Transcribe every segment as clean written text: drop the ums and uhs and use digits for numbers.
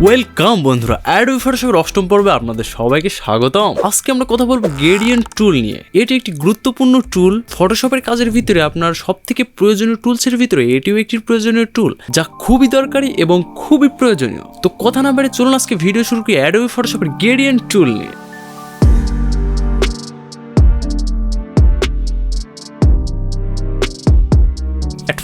Welcome বন্ধুরা, Adobe ফটোশপের অষ্টম পর্বে আপনাদের সবাইকে স্বাগতম। আজকে আমরা কথা বলবো গ্রেডিয়েন্ট টুল নিয়ে। এটি একটি গুরুত্বপূর্ণ টুল ফটোশপের কাজের ভিতরে। আপনার সবথেকে প্রয়োজনীয় টুলসের ভিতরে এটিও একটি প্রয়োজনীয় টুল, যা খুবই দরকারি এবং খুবই প্রয়োজনীয়। তো কথা না বাড়িয়ে চলুন আজকে ভিডিও শুরু করি অ্যাডোবি ফটোশপের গ্রেডিয়েন্ট টুল নিয়ে।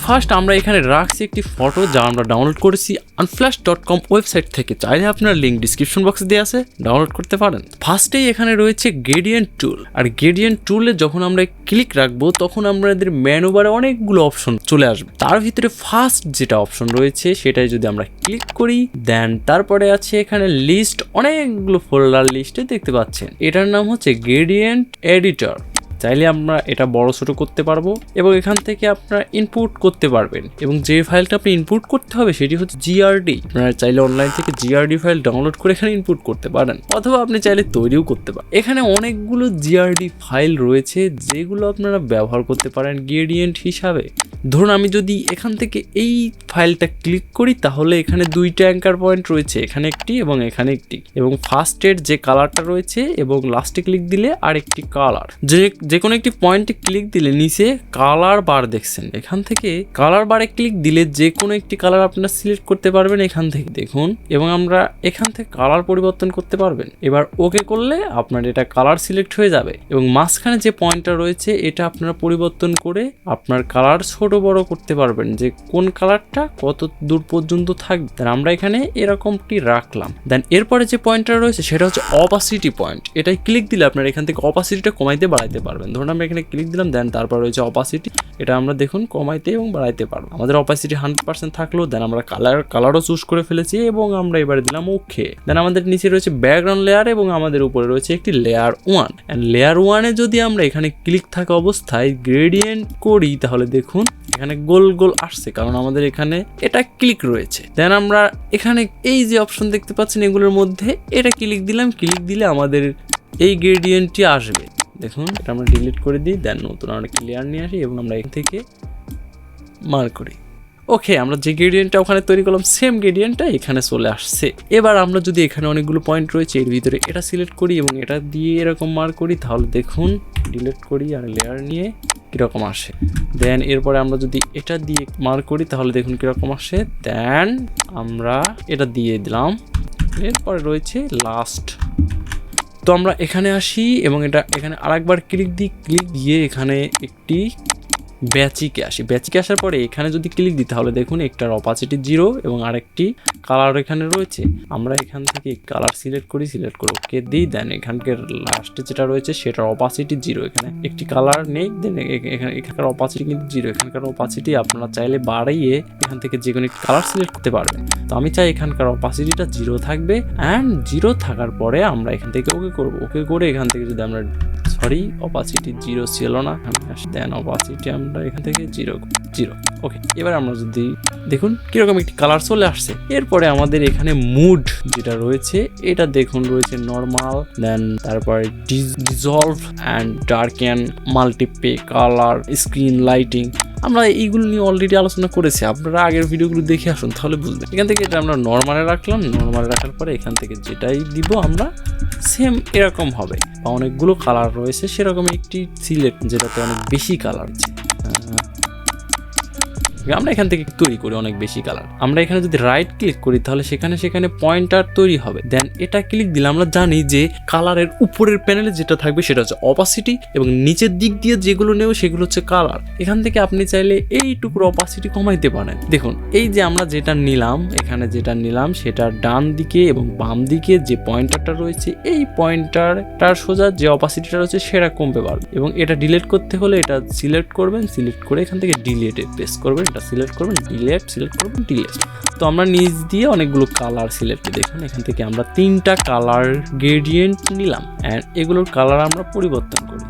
ফার্স্ট আমরা এখানে রাখছি একটি ফটো, যা আমরা ডাউনলোড করেছি unflash.com ওয়েবসাইট থেকে। চাইলে আপনার লিঙ্ক ডিসক্রিপশন বক্সে দেওয়া আছে, ডাউনলোড করতে পারেন। ফার্স্টেই এখানে রয়েছে গ্রেডিয়েন্ট টুল। আর গ্রেডিয়েন্ট টুলে যখন আমরা ক্লিক রাখবো তখন আমাদের মেনু বারে অনেকগুলো অপশন চলে আসবে। তার ভিতরে ফার্স্ট যেটা অপশন রয়েছে সেটাই যদি আমরা ক্লিক করি, দেন তারপরে আছে এখানে লিস্ট, অনেকগুলো ফোল্ডার লিস্টে দেখতে পাচ্ছেন। এটার নাম হচ্ছে গ্রেডিয়েন্ট এডিটর। চাইলে আমরা এটা বড় ছোট করতে পারবো এবং এখান থেকে আপনারা ইনপুট করতে পারবেন। এবং যে ফাইলটা আপনি ইনপুট করতে হবে সেটি হচ্ছে জিআরডি। আপনারা চাইলে অনলাইন থেকে জিআরডি ফাইল ডাউনলোড করে এখানে ইনপুট করতে পারেন, অথবা আপনি চাইলে তৈরিও করতে পারেন। এখানে অনেকগুলো জিআরডি ফাইল রয়েছে যেগুলো আপনারা ব্যবহার করতে পারেন গ্রেডিয়েন্ট হিসাবে। ধরুন আমি যদি এখান থেকে এই ফাইলটা ক্লিক করি তাহলে এখানে দুইটা অ্যাঙ্কার পয়েন্ট রয়েছে, এখানে একটি এবং এখানে একটি। এবং ফার্স্টের যে কালারটা রয়েছে এবং লাস্টে ক্লিক দিলে আরেকটি কালার। যে কোনো একটি পয়েন্টে ক্লিক দিলে নিচে কালার বার দেখছেন, এখান থেকে কালার বারে ক্লিক দিলে যে কোনো একটি কালার আপনারা সিলেক্ট করতে পারবেন এখান থেকে, দেখুন। এবং আমরা এখান থেকে কালার পরিবর্তন করতে পারবেন। এবার ওকে করলে আপনার এটা কালার সিলেক্ট হয়ে যাবে। এবং মাঝখানে যে পয়েন্টটা রয়েছে এটা আপনারা পরিবর্তন করে আপনার কালার ছোট বড় করতে পারবেন, যে কোন কালারটা কত দূর পর্যন্ত থাকবে। দেন আমরা এখানে এরকমটি রাখলাম। দেন এরপরে যে পয়েন্টটা রয়েছে সেটা হচ্ছে অপাসিটি পয়েন্ট। এটাই ক্লিক দিলে আপনারা এখান থেকে অপাসিটিটা কমাইতে বাড়াইতে পারবেন। ধরুন আমরা এখানে ক্লিক দিলাম, দেন তারপর রয়েছে অপাসিটি। এটা আমরা দেখুন কমাইতে এবং বাড়াইতে পারবো। আমাদের অপাসিটি 100% থাকলো। দেন আমরা কালারও চুজ করে ফেলেছি এবং আমরা এবারে দিলাম ওকে। দেন আমাদের নিচে রয়েছে ব্যাকগ্রাউন্ড লেয়ার এবং আমাদের উপরে রয়েছে একটি লেয়ার 1। এন্ড লেয়ার 1-এ যদি আমরা এখানে ক্লিক থাকা অবস্থায় গ্রেডিয়েন্ট করি তাহলে দেখুন এখানে গোল গোল আসছে, কারণ আমাদের এখানে এটা ক্লিক রয়েছে। দেন আমরা এখানে এই যে অপশন দেখতে পাচ্ছেন এগুলোর মধ্যে এটা ক্লিক দিলাম। ক্লিক দিলে আমাদের এই গ্রেডিয়েন্টটি আসবে। দেখুন এটা আমরা ডিলিট করে দিই। দেন নতুন আমরা ক্লিয়ার নিয়ে আসি এবং আমরা এখান থেকে মার্ক করি। ওকে, আমরা যে গ্রেডিয়েন্টটা ওখানে তৈরি করলাম সেম গ্রেডিয়েন্টটা এখানে চলে আসছে। এবার আমরা যদি এখানে অনেকগুলো পয়েন্ট রয়েছে এর ভিতরে এটা সিলেক্ট করি এবং এটা দিয়ে এরকম মার্ক করি তাহলে দেখুন ডিলিট করি আর লেয়ার নিয়ে কিরকম আসে। দেন এরপরে আমরা যদি এটা দিয়ে মার্ক করি তাহলে দেখুন কিরকম আসে। দেন আমরা এটা দিয়ে দিলাম। এরপরে রয়েছে লাস্ট। তো আমরা এখানে আসি এবং এটা এখানে আরেকবার ক্লিক দিই। ক্লিক দিয়ে এখানে একটি ব্যাচিকে আসি। ব্যাচিকে আসার পরে এখানে যদি ক্লিক দিই তাহলে দেখুন একটার অপাসিটি 0 এবং আরেকটি কালার এখানে রয়েছে। আমরা এখান থেকে কালার সিলেক্ট করি, সিলেক্ট করে ওকে দিই। দেন এখানকার লাস্টে যেটা রয়েছে সেটার অপাসিটি 0। এখানে একটি কালার নেই। দেন এখানকার অপাসিটি কিন্তু 0। এখানকার অপাসিটি আপনারা চাইলে বাড়িয়ে এখান থেকে যে কোনো একটি কালার সিলেক্ট করতে পারবেন। তো আমি চাই এখানকার অপাসিটিটা 0 থাকবে। অ্যান্ড 0 থাকার পরে আমরা এখান থেকে ওকে করবো। ওকে করে এখান থেকে যদি আমরা অপাসিটি 0 ছিল না, দেন অপাসিটি আমরা এখান থেকে 0। ওকে, এবার আমরা যদি দেখুন কিরকম একটি কালার চলে আসছে। এরপরে আমাদের এখানে মুড যেটা রয়েছে এটা দেখুন রয়েছে নর্মাল, দেন তারপরে dissolve and darken, multiply, colour, screen lighting. আমরা এইগুলো নিয়ে অলরেডি আলোচনা করেছি, আপনারা আগের ভিডিওগুলো দেখে আসুন তাহলে বুঝবেন। এখান থেকে এটা আমরা নর্মালে রাখলাম। নর্মালে রাখার পরে এখান থেকে যেটাই দিব আমরা সেম এরকম হবে। বা অনেকগুলো কালার রয়েছে সেরকম একটি সিলেক্ট যেটাতে অনেক বেশি কালার আছে। আমরা এখান থেকে তৈরি করি অনেক বেশি কালার। আমরা এখানে যদি রাইট ক্লিক করি তাহলে সেখানে পয়েন্টার তৈরি হবে। দেন এটা ক্লিক দিলে আমরা জানি যে কালারের উপরের প্যানেলে যেটা থাকবে সেটা হচ্ছে অপাসিটি এবং নিচের দিক দিয়ে যেগুলো নেব সেগুলো হচ্ছে কালার। এখান থেকে আপনি চাইলে এইটুকুর অপাসিটি কমাইতে পারেন। দেখুন এই যে আমরা যেটা নিলাম, এখানে যেটা নিলাম সেটা ডান দিকে এবং বাম দিকে যে পয়েন্টারটা রয়েছে এই পয়েন্টারটার সোজা যে অপাসিটিটা রয়েছে সেটা কমবে পারবে। এবং এটা ডিলিট করতে হলে এটা সিলেক্ট করবেন, সিলেক্ট করে এখান থেকে ডিলিটে প্রেস করবেন, এটা সিলেক্ট করবেন, ডিলিট, সিলেক্ট করবেন, ডিলিট। তো আমরা নিচ দিয়ে অনেকগুলো কালার সিলেক্ট দেখুন এখান থেকে আমরা 3টা কালার গ্রেডিয়েন্ট নিলাম। অ্যান্ড এগুলোর কালার আমরা পরিবর্তন করি।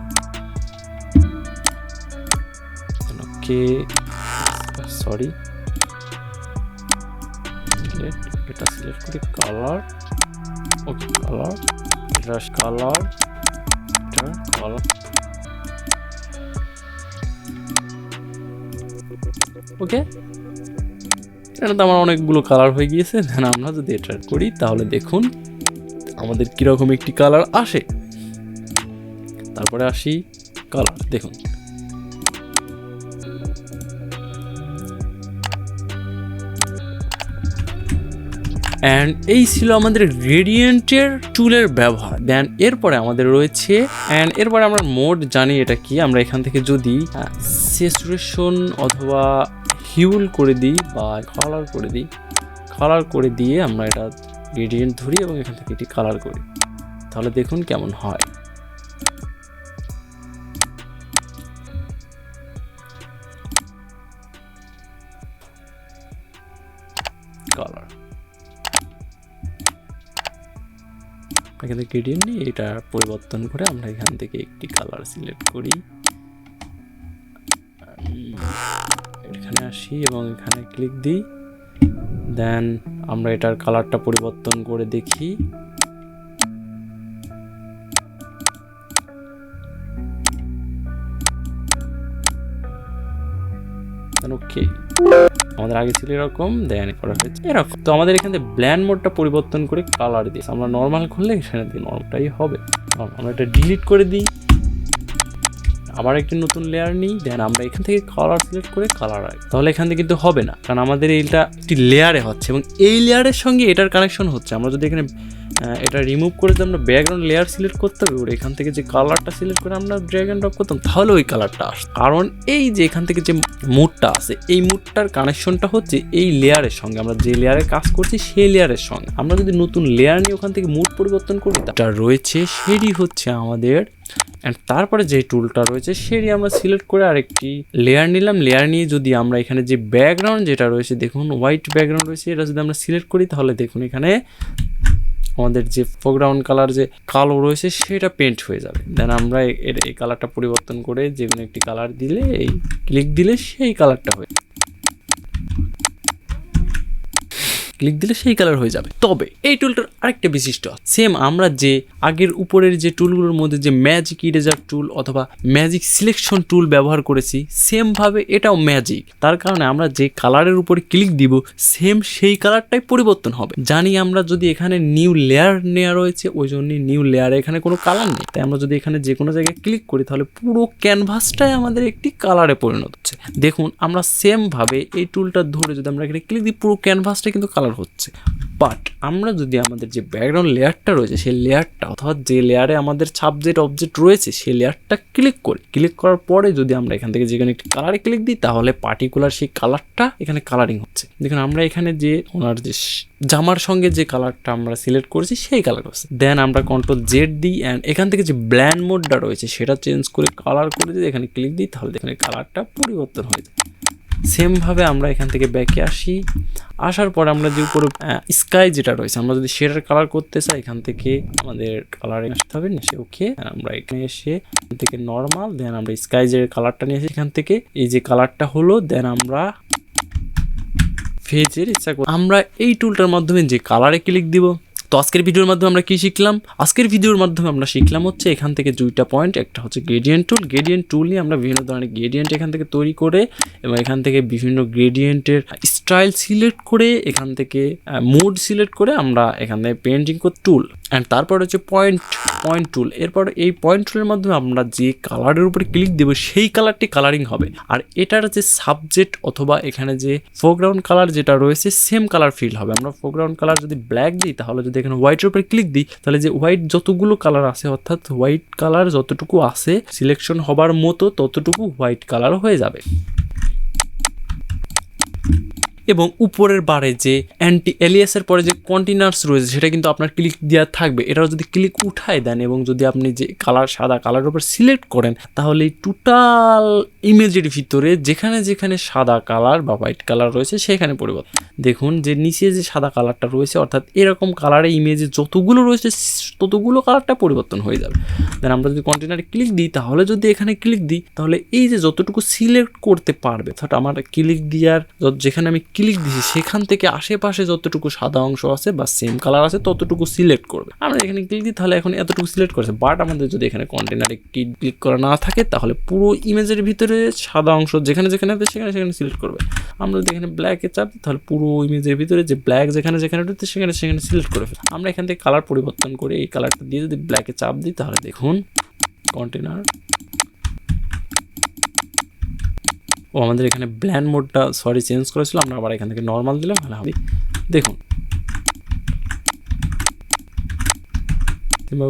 ওকে, সরি, এটা সিলেক্ট করি, কালার, ওকে, কালার, এটা কালার, এটা কালার। ওকে, এটা তো আমার অনেকগুলো কালার হয়ে গিয়েছে। দেন আমরা যদি এটা করি তাহলে দেখুন আমাদের কীরকম একটি কালার আসে। তারপরে আসি কালার, দেখুন অ্যান্ড এই ছিল আমাদের গ্রেডিয়েন্টের টুলের ব্যবহার। দেন এরপরে আমাদের রয়েছে এরপরে আমরা মোড জানি এটা কি। আমরা এখান থেকে যদি স্যাচুরেশন অথবা হিউল করে দিই বা কালার করে দিয়ে আমরা এটা গ্রেডিয়েন্ট ধরি এবং এখান থেকে এটি কালার করি, তাহলে দেখুন কেমন হয়। কালার এখান থেকে গ্রেডিয়েন্ট নিয়ে এটা পরিবর্তন করে আমরা এখান থেকে একটি কালার সিলেক্ট করি, এখানে আসি এবং এখানে ক্লিক দিই। দেন আমরা এটার কালারটা পরিবর্তন করে দেখি। ওকে, আমাদের আগে ছিল এরকম, দেন করা হয়েছে এরকম। তো আমাদের এখানে ব্ল্যান্ড মোডটা পরিবর্তন করে কালার দিই। আমরা নর্মাল করলে এখানে দিই নর্মালটাই হবে। আমরা এটা ডিলিট করে দিই, আবার একটি নতুন লেয়ার নিই। দেন আমরা এখান থেকে কালার সিলেক্ট করে কালার আই, তাহলে এখান থেকে কিন্তু হবে না, কারণ আমাদের এইটা একটি লেয়ারে হচ্ছে এবং এই লেয়ারের সঙ্গে এটার কানেকশন হচ্ছে। আমরা যদি এখানে এটা রিমুভ করে যদি আমরা ব্যাকগ্রাউন্ড লেয়ার সিলেক্ট করতে হবে, ওর এখান থেকে যে কালারটা সিলেক্ট করে আমরা ড্র্যাগ এন্ড ড্রপ করতাম, তাহলে ওই কালারটা আসে। কারণ এই যে এখান থেকে যে মুডটা আছে, এই মুডটার কানেকশনটা হচ্ছে এই লেয়ারের সঙ্গে। আমরা যে লেয়ারে কাজ করছি সেই লেয়ারের সঙ্গে আমরা যদি নতুন লেয়ার নিয়ে ওখান থেকে মুড পরিবর্তন করি, এটা রয়েছে সেটি হচ্ছে আমাদের। অ্যান্ড তারপরে যে টুলটা রয়েছে সেটি আমরা সিলেক্ট করে আরেকটি লেয়ার নিলাম। লেয়ার নিয়ে যদি আমরা এখানে যে ব্যাকগ্রাউন্ড যেটা রয়েছে, দেখুন হোয়াইট ব্যাকগ্রাউন্ড রয়েছে, এটা যদি আমরা সিলেক্ট করি তাহলে দেখুন এখানে আমাদের যে ফোরগ্রাউন্ড কালার যে কালো রয়েছে সেটা পেন্ট হয়ে যাবে। দেন আমরা এই কালারটা পরিবর্তন করে যে কোনো একটি কালার দিলে, এই ক্লিক দিলে সেই কালারটা হয়ে সেই কালার হয়ে যাবে। তবে এই টুলটার আরেকটা বিশিষ্ট সেম, আমরা যে আগের উপরের যে টুলগুলোর মধ্যে যে ম্যাজিক ইরেজার টুল অথবা ম্যাজিক সিলেকশন টুল ব্যবহার করেছি, সেম ভাবে এটাও ম্যাজিক। তার কারণে আমরা যে কালারের উপরে ক্লিক দিব সেম সেই কালারটাই পরিবর্তন হবে। জানি আমরা যদি এখানে নিউ লেয়ার নেওয়া রয়েছে, ওই জন্য নিউ লেয়ারে এখানে কোনো কালার নেই, তাই আমরা যদি এখানে যে কোনো জায়গায় ক্লিক করি তাহলে পুরো ক্যানভাসটাই আমাদের একটি কালারে পরিণত হচ্ছে। দেখুন আমরা সেম ভাবে এই টুলটা ধরে যদি আমরা এখানে ক্লিক দিই, পুরো ক্যানভাসটা কিন্তু কালার হচ্ছে। বাট আমরা যদি আমাদের যে ব্যাকগ্রাউন্ড লেয়ারটা রয়েছে সেই লেয়ারটা অর্থাৎ যে লেয়ারে আমাদের সাবজেক্ট অবজেক্ট রয়েছে সেই লেয়ারটা ক্লিক করার পরে যদি আমরা এখান থেকে যেখানে একটি কালারে ক্লিক দিই, তাহলে পার্টিকুলার সেই কালারটা এখানে কালারিং হচ্ছে। দেখুন আমরা এখানে যে ওনার যে জামার সঙ্গে যে কালারটা আমরা সিলেক্ট করেছি সেই কালার হচ্ছে। দেন আমরা কন্ট্রোল জেড দিই অ্যান্ড এখান থেকে যে ব্ল্যান্ড মোডটা রয়েছে সেটা চেঞ্জ করে কালার করে যদি এখানে ক্লিক দিই, তাহলে এখানে কালারটা পরিবর্তন হয়ে যায়। সেমভাবে আমরা এখান থেকে ব্যাকে আসি, আসার পর আমরা যে উপরে স্কাই যেটা রয়েছে আমরা যদি সেটার কালার করতে চাই, এখান থেকে আমাদের কালারিং আসতে হবে নিচে। ওকে, আমরা এখানে এসে এখান থেকে নর্মাল, দেন আমরা স্কাই যে কালারটা নিয়ে এসে এখান থেকে এই যে কালারটা হলো, দেন আমরা ফেজের ইচ্ছা করি আমরা এই টুলটার মাধ্যমে যে কালারে ক্লিক দিব। তো আজকের ভিডিওর মাধ্যমে আমরা কি শিখলাম? আজকের ভিডিওর মাধ্যমে আমরা শিখলাম হচ্ছে এখান থেকে দুইটা পয়েন্ট, একটা হচ্ছে গ্রেডিয়েন্ট টুল নিয়ে আমরা বিভিন্ন ধরনের গ্রেডিয়েন্ট এখান থেকে তৈরি করে এবং এখান থেকে বিভিন্ন গ্রেডিয়েন্টের স্টাইল সিলেক্ট করে এখান থেকে মোড সিলেক্ট করে আমরা এখানে পেন্টিং করে টুল। অ্যান্ড তারপর হচ্ছে পয়েন্ট টুল। এরপর এই পয়েন্ট টুলের মাধ্যমে আমরা যে কালারের উপরে ক্লিক দেবো সেই কালারটি কালারিং হবে। আর এটার যে সাবজেক্ট অথবা এখানে যে ফোরগ্রাউন্ড কালার যেটা রয়েছে সেম কালার ফিল হবে। আমরা ফোরগ্রাউন্ড কালার যদি ব্ল্যাক দিই, তাহলে যদি এখানে হোয়াইটের উপরে ক্লিক দিই, তাহলে যে হোয়াইট যতগুলো কালার আছে অর্থাৎ হোয়াইট কালার যতটুকু আছে সিলেকশন হবার মতো ততটুকু হোয়াইট কালার হয়ে যাবে। এবং উপরের বারে যে অ্যান্টি এলিয়াসের পরে যে কন্টিনিউয়াস রয়েছে সেটা কিন্তু আপনার ক্লিক দেওয়া থাকবে। এটাও যদি ক্লিক উঠায় দেন এবং যদি আপনি যে কালার সাদা কালারের উপর সিলেক্ট করেন, তাহলে এই টোটাল ইমেজের ভিতরে যেখানে যেখানে সাদা কালার বা হোয়াইট কালার রয়েছে সেখানে পরিবর্তন। দেখুন যে নিচে যে সাদা কালারটা রয়েছে অর্থাৎ এরকম কালারে ইমেজে যতগুলো রয়েছে ততগুলো কালারটা পরিবর্তন হয়ে যাবে। দেন আমরা যদি কন্টিনিউয়ারে ক্লিক দিই, তাহলে যদি এখানে ক্লিক দিই তাহলে এই যে যতটুকু সিলেক্ট করতে পারবে, অর্থাৎ আমার ক্লিক দেওয়ার যেখানে আমি ক্লিক দিছি সেখান থেকে আশেপাশে যতটুকু সাদা অংশ আছে বা সেম কালার আছে ততটুকু সিলেক্ট করবে। আমরা এখানে ক্লিক দিই তাহলে এখন এতটুকু সিলেক্ট করেছে, বাট আমাদের যদি এখানে কন্টেনারে ক্লিক করা না থাকে তাহলে পুরো ইমেজের ভিতরে সাদা অংশ যেখানে যেখানে আছে সেখানে সেখানে সিলেক্ট করবে। আমরা যদি এখানে ব্ল্যাকে চাপ দিই তাহলে পুরো ইমেজের ভিতরে যে ব্ল্যাক যেখানে যেখানে রয়েছে সেখানে সেখানে সিলেক্ট করে ফেলে। আমরা এখান থেকে কালার পরিবর্তন করে এই কালারটা দিয়ে যদি ব্ল্যাকে চাপ দিই তাহলে দেখুন কন্টেনার আমাদের এখানে ব্ল্যান্ড মোডটা চেঞ্জ করেছিল, আমরা আবার এখান থেকে নর্মাল দিলাম। তাহলে আমি দেখুন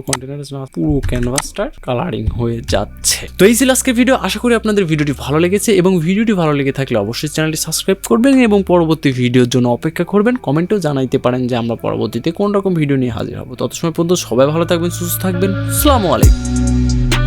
কন্টেনারের পুরো ক্যানভাসটার কালারিং হয়ে যাচ্ছে। তো এই ছিল আজকের ভিডিও। আশা করি আপনাদের ভিডিওটি ভালো লেগেছে এবং ভিডিওটি ভালো লেগে থাকলে অবশ্যই চ্যানেলটি সাবস্ক্রাইব করবেন এবং পরবর্তী ভিডিওর জন্য অপেক্ষা করবেন। কমেন্টেও জানাইতে পারেন যে আমরা পরবর্তীতে কোন রকম ভিডিও নিয়ে হাজির হব। তত সময় পর্যন্ত সবাই ভালো থাকবেন, সুস্থ থাকবেন। আসসালামু আলাইকুম।